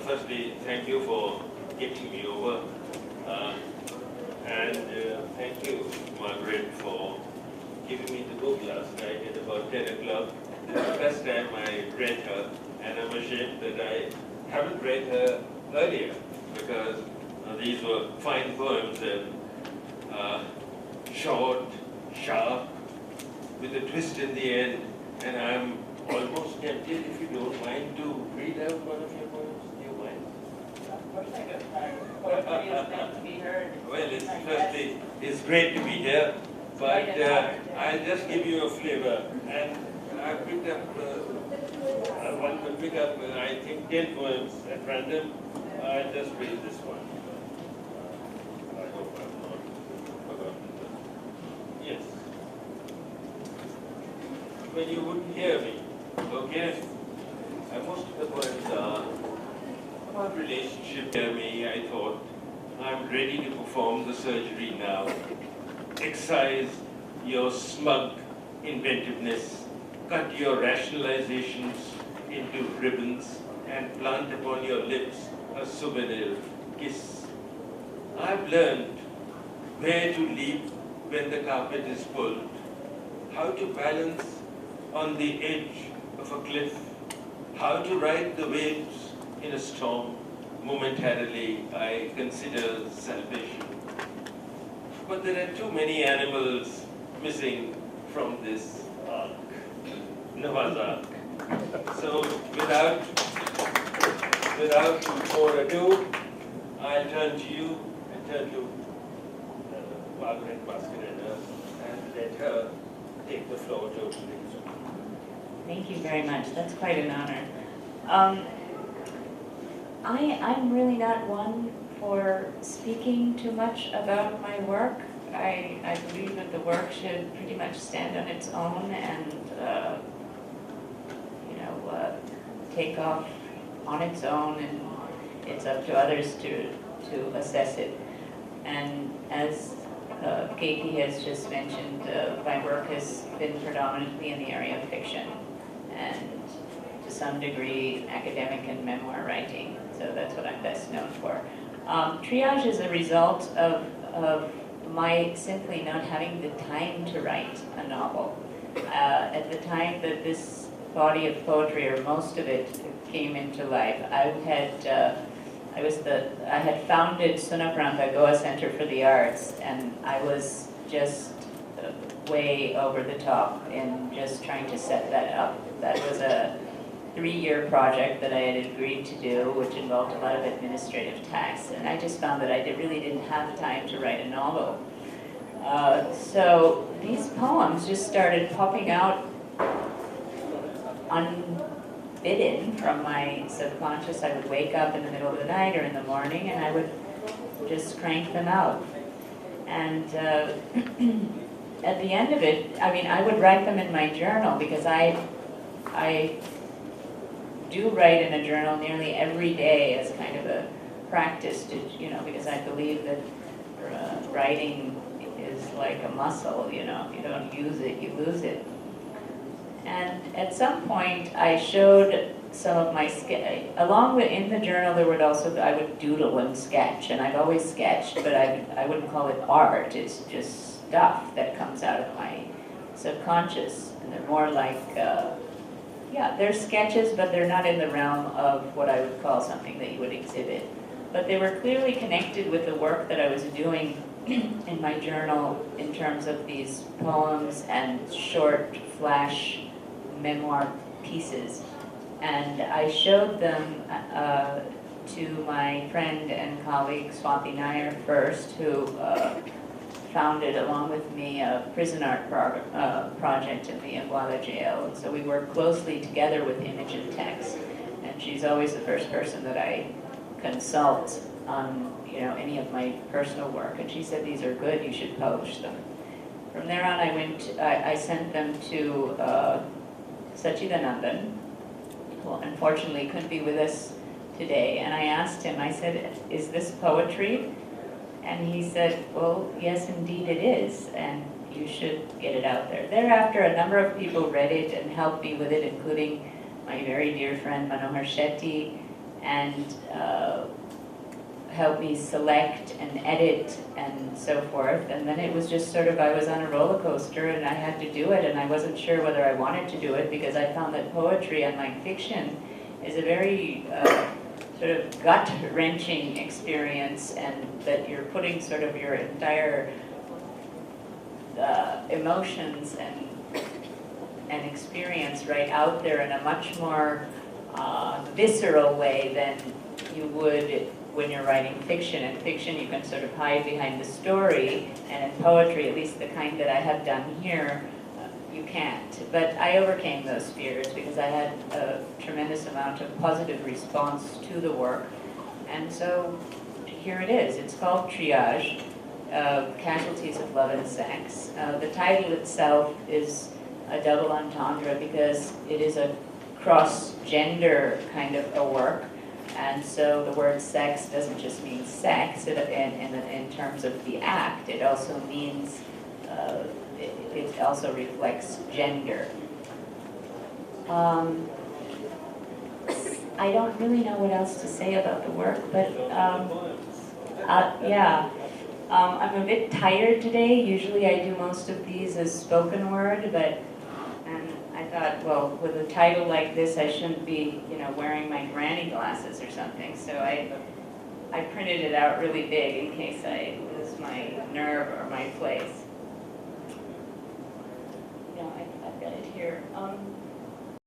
Firstly, thank you for getting me over. And thank you, Margaret, for giving me the book last night at about 10 o'clock. This is the first time I read her, and I'm ashamed that I haven't read her earlier, because these were fine poems and short, sharp, with a twist in the end, and I'm almost tempted, if you don't mind, to read out one of your poems. Do you mind? Of course I can. Poetry is meant to be heard. Well, firstly, it's great to be here, but I'll just give you a flavor. And I picked up, one could pick up, I think, 10 poems at random. I'll just read this one. I hope I'm not forgotten. Yes. When you wouldn't hear me, okay? Most of the poems are about relationship. Hear me, I thought, I'm ready to perform the surgery now. Excise your smug inventiveness, cut your rationalizations into ribbons, and plant upon your lips a souvenir kiss. I've learned where to leap when the carpet is pulled, how to balance on the edge of a cliff, how to ride the waves in a storm. Momentarily, I consider salvation. But there are too many animals missing from this ark, Noah's Ark. So without more ado, I'll turn to you and turn to Margaret Mascarena and let her take the floor totally. Thank you very much. That's quite an honor. I'm really not one for speaking too much about my work. I believe that the work should pretty much stand on its own and take off on its own, and it's up to others to assess it. And as Keiki has just mentioned, my work has been predominantly in the area of fiction and to some degree academic and memoir writing, so that's what I'm best known for. Triage is a result of my simply not having the time to write a novel. At the time that this body of poetry, or most of it, came into life, I had founded Sunapranta Goa Center for the Arts, and I was just way over the top in just trying to set that up. That was a 3-year project that I had agreed to do, which involved a lot of administrative tasks, and I just found that I really didn't have time to write a novel. So these poems just started popping out unbidden from my subconscious. I would wake up in the middle of the night or in the morning, and I would just crank them out. And at the end of it, I would write them in my journal, because I do write in a journal nearly every day as kind of a practice to, because I believe that writing is like a muscle, if you don't use it, you lose it. And at some point, I showed some of my along with in the journal, I would doodle and sketch, and I've always sketched, but I wouldn't call it art. It's just stuff that comes out of my subconscious, and they're more like, they're sketches, but they're not in the realm of what I would call something that you would exhibit. But they were clearly connected with the work that I was doing in my journal in terms of these poems and short flash memoir pieces. And I showed them to my friend and colleague Swati Nair first, who founded, along with me, a prison art project in the Iguala jail. And so we work closely together with image and text. And she's always the first person that I consult on any of my personal work. And she said, these are good, you should publish them. From there on, I sent them to Sachidanandan, who unfortunately couldn't be with us today. And I asked him, I said, is this poetry? And he said, well, yes, indeed it is, and you should get it out there. Thereafter, a number of people read it and helped me with it, including my very dear friend Manohar Shetty and help me select and edit and so forth. And then it was just sort of, I was on a roller coaster and I had to do it, and I wasn't sure whether I wanted to do it because I found that poetry, unlike fiction, is a very sort of gut-wrenching experience, and that you're putting sort of your entire emotions and experience right out there in a much more visceral way than you would when you're writing fiction. In fiction, you can sort of hide behind the story, and in poetry, at least the kind that I have done here, you can't. But I overcame those fears because I had a tremendous amount of positive response to the work. And so here it is. It's called Triage, Casualties of Love and Sex. The title itself is a double entendre because it is a cross-gender kind of a work. And so the word sex doesn't just mean sex in terms of the act. It also means, it also reflects gender. I don't really know what else to say about the work, but yeah. I'm a bit tired today. Usually I do most of these as spoken word, but I thought, well, with a title like this, I shouldn't be, wearing my granny glasses or something. So I printed it out really big in case I lose my nerve or my place. I've got it here.